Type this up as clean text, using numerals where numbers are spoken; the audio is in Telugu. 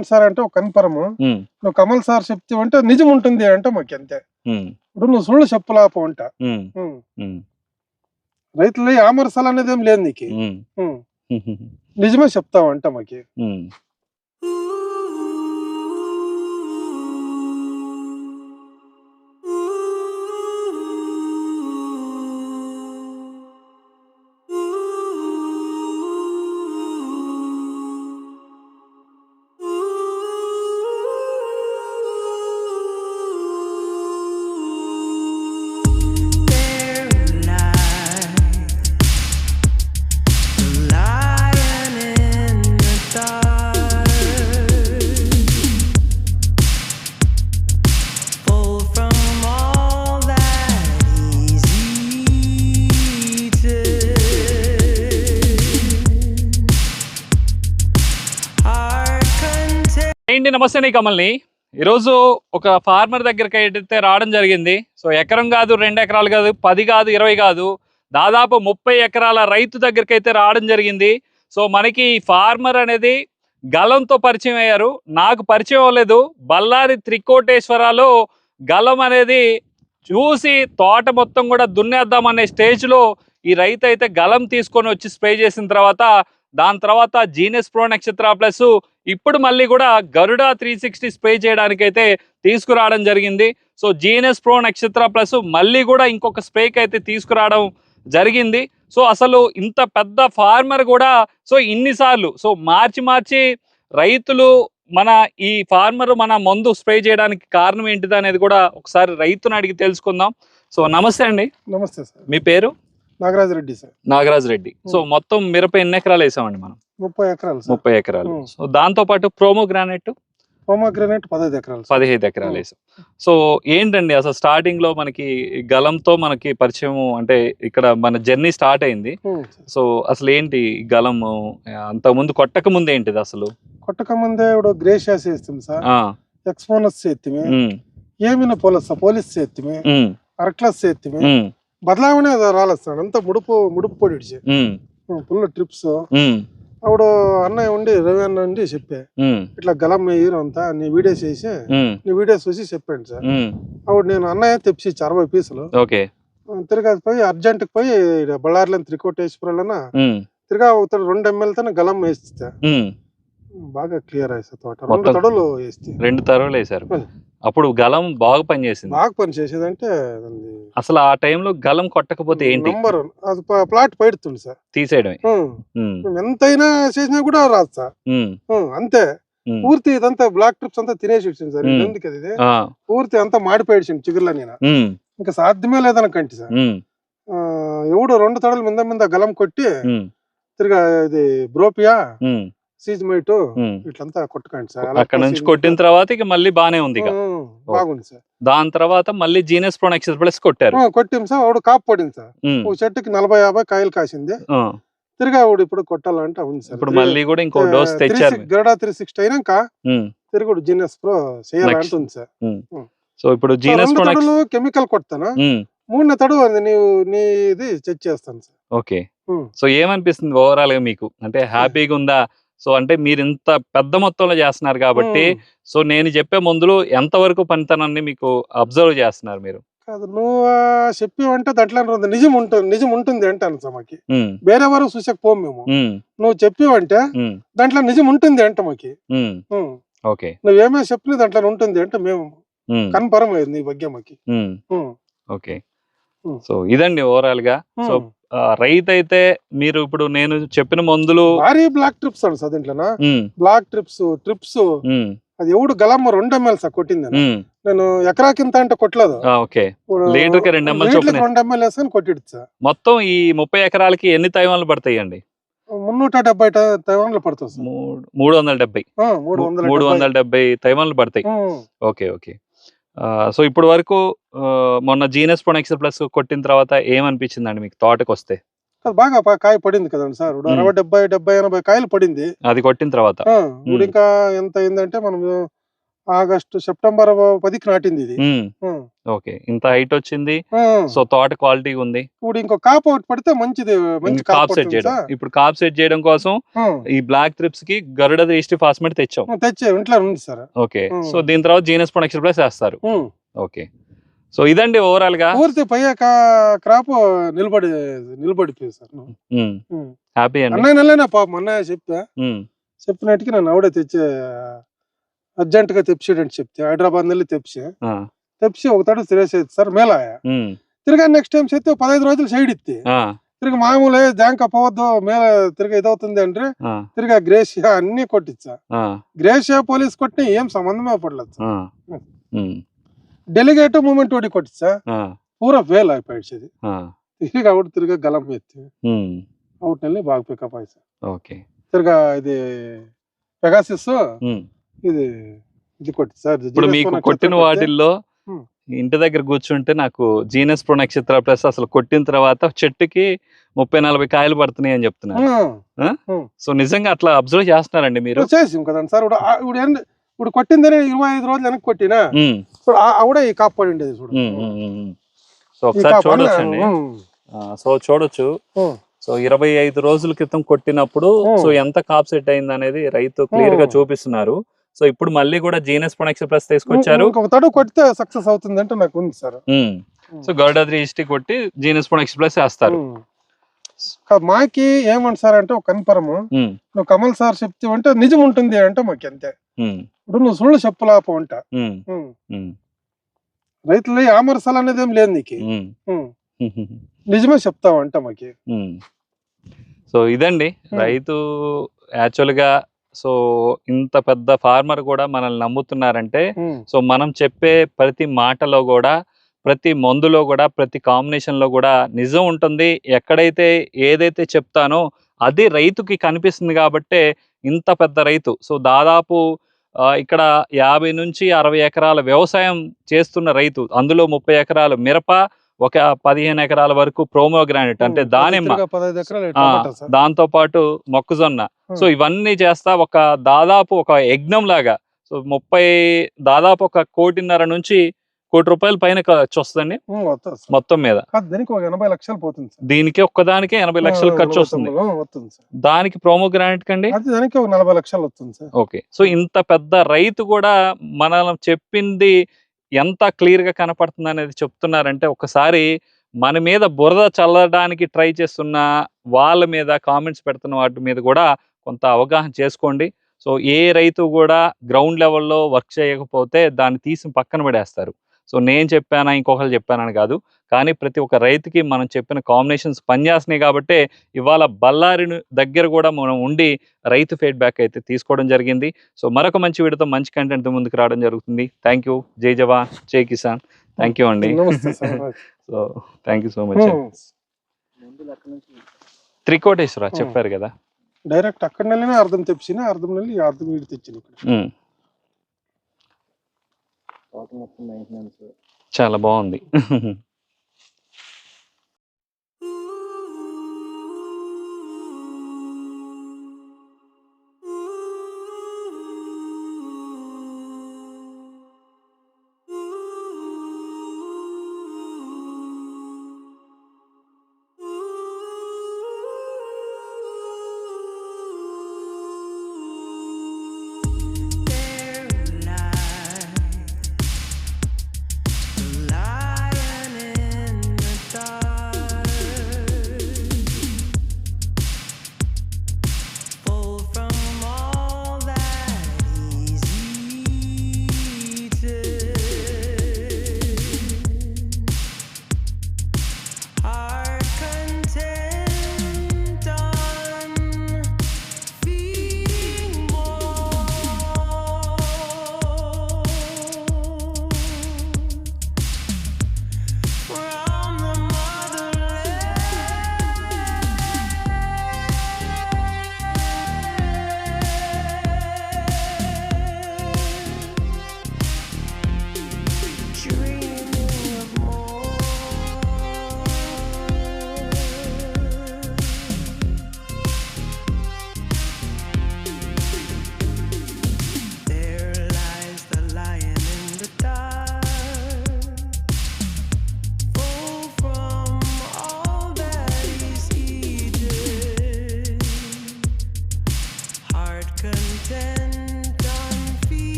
చెప్పండి సార్ అంటే ఒక కన్ఫర్మ్ నువ్వు కమల్ సార్ చెప్తే అంటే నిజం ఉంటుంది అంటే మాకు అంతే. ఇప్పుడు నువ్వు సుళ్ళు చెప్పలాప అంట రైతులు ఆమర్సాలు అనేది ఏం లేదు నీకు, నిజమే చెప్తావు అంట మాకి. ఏంటి నమస్తే నీ కమల్ని ఈరోజు ఒక ఫార్మర్ దగ్గరికి అయితే రావడం జరిగింది. సో ఎకరం కాదు, 2 ఎకరాలు కాదు, 10 కాదు, 20 కాదు, దాదాపు 30 ఎకరాల రైతు దగ్గరికి అయితే రావడం జరిగింది. సో మనకి ఫార్మర్ అనేది గలంతో పరిచయం అయ్యారు. నాకు పరిచయం అవ్వలేదు. బళ్ళారి త్రికోటేశ్వరాలో గలం అనేది చూసి తోట మొత్తం కూడా దున్నేద్దామనే స్టేజ్లో ఈ రైతు అయితే గలం తీసుకొని వచ్చి స్ప్రే చేసిన తర్వాత దాని తర్వాత జీనస్ ప్రో నక్షత్ర ప్లస్ ఇప్పుడు మళ్ళీ కూడా గరుడ 360 స్ప్రే చేయడానికి అయితే తీసుకురావడం జరిగింది. సో జీనస్ ప్రో నక్షత్ర ప్లస్ మళ్ళీ కూడా ఇంకొక స్ప్రేకి అయితే తీసుకురావడం జరిగింది. సో అసలు ఇంత పెద్ద ఫార్మర్ కూడా సో ఇన్నిసార్లు సో మార్చి రైతులు మన ఈ ఫార్మర్ మన మందు స్ప్రే చేయడానికి కారణం ఏంటిది అనేది కూడా ఒకసారి రైతుని అడిగి తెలుసుకుందాం. సో నమస్తే అండి. నమస్తే సార్. మీ పేరు? నాగరాజ్ రెడ్డి సార్. నాగరాజ్ రెడ్డి. సో మొత్తం మిరప ఎన్ని ఎకరాలు వేసామండి మనం? 30 ఎకరాలు. 30 ఎకరాలు. సో దాంతో పాటు ప్రోమోగ్రానైట్ 15 ఎకరాలు. 15 ఎకరాలు వేసాం. సో ఏంటండి అసలు స్టార్టింగ్ లో మనకి గలంతో మనకి పరిచయం అంటే ఇక్కడ మన జర్నీ స్టార్ట్ అయింది. సో అసలు ఏంటి గలము అంత ముందు కొట్టక ముందు ఏంటిది అసలు? కొట్టక ముందే ఇప్పుడు గ్రేషియాస్ చేస్తుంది సార్, ఎక్స్పోనస్ చేతిమే, ఏమిన పోలీస్ చేతిమే, అర్క్లస్ చేతిమే, బదలావనే రాలేదు సార్. అంతా ముడుపు పొడిచి ఫుల్ ట్రిప్స్. అప్పుడు అన్నయ్య ఉండి రవి అన్న ఉండి చెప్పే ఇట్లా గలం హీరో అంతా నీ వీడియోస్ చేసి నీ వీడియోస్ చూసి చెప్పండి సార్. అప్పుడు నేను అన్నయ్య తెప్పించి 60 పీసులు తిరగా పోయి అర్జెంట్ పోయి బళ్ళారిలో త్రికోటేశ్వరాలన తిరగా 2 ml తన గలం వేస్తా బాగా క్లియర్ అయ్యి తోట 2 తడులు వేస్తే 2 తడులు వేసారు. అప్పుడు గలం బాగా పనిచేసింది. బాగా పని చేసేదంటే అసలు ఆ టైంలో గలం కొట్టకపోతే ఏంటి అది ప్లాట్ పడుతుంది సార్, తీసేయడమే. ఎంతైనా చేసినా కూడా రాదు సార్. అంతే పూర్తి ఇదంతా బ్లాక్ ట్రిప్స్ అంతా తినేసి వచ్చింది సార్. ఎందుకు అది పూర్తి అంతా మాడిపోయాడు చిగుర్లో. నేను ఇంకా సాధ్యమే లేదనకంటి సార్. ఎవడు 2 తడలు మీద గలం కొట్టి తిరిగా ఇది బ్రోపియా సీజ్మైట్ ఇట్లంతా కొట్టుకోండి సార్. అక్కడ నుంచి కొట్టిన తర్వాత ఇక మళ్ళీ బానే ఉంది. బాగుంది సార్. దాని తర్వాత మళ్ళీ జీనస్ ప్రో నక్షత్ర ప్లస్ కొట్టారు. కొట్టాం సార్. ఆవిడ కాపు పడింది సార్. ఒక చెట్టుకి 40-50 కాయలు కాసింది. తిరిగా ఆవిడ ఇప్పుడు కొట్టాలంటే ఉంది సార్. ఇప్పుడు మళ్ళీ కూడా ఇంకో డోస్ తెచ్చారు. గరుడ 360 అయినాక తిరిగి జీనస్ ప్రో చేయాలంటే ఉంది సార్. సో ఇప్పుడు జీనస్ ప్రో కెమికల్ కొడతాను, 3వ తడు నీది చెక్ చేస్తాను సార్. ఓకే. సో ఏమనిపిస్తుంది ఓవరాల్ గా మీకు? అంటే హ్యాపీగా ఉందా? సో అంటే మీరు ఇంత పెద్ద మొత్తంలో చేస్తున్నారు కాబట్టి సో నేను చెప్పే మందులు ఎంత వరకు పనితనాన్ని మీకు అబ్జర్వ్ చేస్తున్నారు మీరు? కాదు నువ్వు చెప్పేవంటే దాంట్లో నిజం ఉంటుంది అంటాను మాకి. వేరే వారు చూసకపోం మేము. నువ్వు చెప్పేవంటే దాంట్లో నిజం ఉంటుంది అంట మాకి. ఓకే. నువ్వేమో చెప్పిన దాంట్లో ఉంటుంది అంటే మేము కన్ఫర్మ్ అయ్యింది నీ ಬಗ್ಗೆ మాకి. ఓకే. సో ఇదండి ఓవరాల్ గా. సో రైతు అయితే మీరు ఇప్పుడు నేను చెప్పిన మందులు భారీ బ్లాక్ ట్రిప్స్ అండి సార్. దీంట్లో బ్లాక్ ట్రిప్స్ అది ఎవడు గలమ్మ 2 ml సార్ కొట్టింది. నేను ఎకరా కింద అంటే కొట్టలేదు. లీటర్ కి 2 ml 2 ml వేసుకొని కొట్టిడు సార్. మొత్తం ఈ 30 ఎకరాలకి ఎన్ని తైవాన్లు పడతాయి అండి? 370 తైవాన్లు పడతాయి సార్. 370 తైవాన్లు పడతాయి. ఓకే. సో ఇప్పుడు వరకు మొన్న జీనస్ ప్రో నక్షత్ర ప్లస్ కొట్టిన తర్వాత ఏమనిపించిందండి మీకు తోటకు వస్తే? బాగా కాయ పడింది కదండి సార్. 60, 70, 80 కాయలు పడింది అది కొట్టిన తర్వాత. ఇప్పుడు ఇంకా ఎంత అయిందంటే మనం ఆగస్టు సెప్టెంబర్ 10కి నాటింది ఇది. ఉమ్. ఓకే, ఇంత హైట్ వచ్చింది. ఉమ్. సో తోట క్వాలిటీ ఉంది. ఇప్పుడు ఇంకో కాపు ఒకటి పడితే మంచిది, మంచి కాప్ కాపు సెట్ పడుతుంది చేయడం, సార్. ఇప్పుడు కాప్ సెట్ చేయడం కోసం ఈ బ్లాక్ త్రిప్స్ కి గరుడ దృష్టి ఫాస్మేట్ తెచ్చాం. తెచ్చే ఇంట్లో ఉంది సార్. ఓకే, సో దీని తర్వాత జీనస్ ప్రొడక్షన్ ప్లస్ వేస్తారు. ఓకే, సో ఇదండి ఓవరాల్ గా పూర్తి పై క్రాప్ నిలబడిపోయింది సార్. హ్యాపీ అండి. అన్నయ్య పాపం అన్నయ్య చెప్పినట్టుకి నన్ను ఆవిడే తెచ్చే అర్జెంట్ గా తెప్పిసేటట్టు చెప్తే హైదరాబాద్ నెల్లి తెప్సి ఒక తడు తిరిగేసేది సార్. మేళాయ తిరిగా నెక్స్ట్ టైం చెప్తే 15 రోజులు సైడ్ ఇత్తి తిరిగి మామూలే జాంక పోవద్దు మేళ తిరిగి ఇదవుతుంది అంటే తిరిగి గ్రేషియా అన్ని కొట్టించా. గ్రేషియా పోలీస్ కొట్టిన ఏం సంబంధమే పడలేదు. డెలిగేట్ మూమెంట్ ఒకటి కొట్టించా, పూరా ఫెయిల్ అయిపోయింది. తిరిగి అవుట్ తిరిగి గలం ఎత్తి అవుట్ నెల్లి బాగా పికప్ అయ్యి సార్. ఓకే, తిరిగా ఇది పెగాసిస్ ఇది కొట్టి సార్. ఇప్పుడు మీకు కొట్టిన వాటిల్లో ఇంటి దగ్గర కూర్చుంటే నాకు జీనస్ ప్రో నక్షత్ర ప్లస్ అసలు కొట్టిన తర్వాత చెట్టుకి 30-40 కాయలు పడుతున్నాయి అని చెప్తున్నారు. సో నిజంగా అట్లా అబ్జర్వ్ చేస్తున్నారండి మీరు? చేసాం కదండి సార్. ఇప్పుడు కొట్టిందని 25 రోజులు వెనక్కి కొట్టినా ఆవిడే ఈ కాపు పడి ఉండేది చూడు. సో ఒకసారి చూడొచ్చండి. సో చూడొచ్చు. సో 25 రోజుల క్రితం కొట్టినప్పుడు సో ఎంత కాప్ సెట్ అయింది అనేది రైతు క్లియర్ గా చూపిస్తున్నారు. సో ఇప్పుడు మళ్ళీ కూడా జీనస్ ప్రొడక్షన్ ప్లస్ తీసుకొచ్చారు. కొడితే సక్సెస్ అవుతుంది అంటే నాకు ఉంది సార్. సో గరుడాద్రి హిస్టరీ కొట్టి జీనస్ ప్రొడక్షన్ ప్లస్ వేస్తారు. మాకి ఏమంటారు సార్ అంటే ఒక కన్ఫర్మ్ నువ్వు కమల్ సార్ చెప్తే అంటే నిజం ఉంటుంది అంటే మాకు అంతే. ఇప్పుడు నువ్వు సుళ్ళు చెప్పలాప అంట రైతులు ఆమర్సాలు అనేది ఏం లేదు నీకు, నిజమే చెప్తావు అంట మాకి. సో ఇదండి రైతు యాక్చువల్ గా. సో ఇంత పెద్ద ఫార్మర్ కూడా మనల్ని నమ్ముతున్నారంటే సో మనం చెప్పే ప్రతి మాటలో కూడా, ప్రతి మందులో కూడా, ప్రతి కాంబినేషన్ లో కూడా నిజం ఉంటుంది. ఎక్కడైతే ఏదైతే చెప్తానో అది రైతుకి కనిపిస్తుంది కాబట్టే ఇంత పెద్ద రైతు. సో దాదాపు ఇక్కడ 50 నుంచి 60 ఎకరాల వ్యవసాయం చేస్తున్న రైతు, అందులో 30 ఎకరాలు మిరప, ఒక 15 ఎకరాల వరకు ప్రోమోగ్రానైట్ అంటే దానిమ్మ, దాంతో పాటు మొక్కజొన్న. సో ఇవన్నీ చేస్తా ఒక దాదాపు ఒక యజ్ఞం లాగా. సో దాదాపు 1.5 కోటి నుంచి 1 కోటి రూపాయల పైన ఖర్చు వస్తుందండి మొత్తం మీద. దీనికి 80 లక్షలు పోతుంది. దీనికి ఒక్కదానికి 80 లక్షలు ఖర్చు వస్తుంది. దానికి ప్రోమోగ్రానైట్ కండి దానికి 40 లక్షలు వస్తుంది. ఓకే, సో ఇంత పెద్ద రైతు కూడా మనం చెప్పింది ఎంత క్లియర్ గా కనపడుతుంది అనేది చెప్తున్నారంటే ఒకసారి మన మీద బురద చల్లడానికి ట్రై చేస్తున్న వాళ్ళ మీద, కామెంట్స్ పెడుతున్న వాటి మీద కూడా కొంత అవగాహన చేసుకోండి. సో ఏ రైతు కూడా గ్రౌండ్ లెవెల్లో వర్క్ చేయకపోతే దాన్ని తీసి పక్కన పడేస్తారు. సో నేను చెప్పానా ఇంకొకరు చెప్పానని కాదు, కానీ ప్రతి ఒక్క రైతుకి మనం చెప్పిన కాంబినేషన్స్ పనిచేస్తున్నాయి కాబట్టి ఇవాళ బళ్ళారి దగ్గర కూడా మనం ఉండి రైతు ఫీడ్బ్యాక్ అయితే తీసుకోవడం జరిగింది. సో మరొక మంచి వీడియోతో మంచి కంటెంట్ ముందుకు రావడం జరుగుతుంది. Thank you. జై జవాన్, జై కిసాన్. థ్యాంక్ యూ అండి. So thank you so much. Trikoteswara చెప్పారు కదా, డైరెక్ట్ అక్కడ నెలనే అర్థం తెప్పిన, అర్థం నెల అర్థం వీడి తెచ్చిన. చాలా బాగుంది.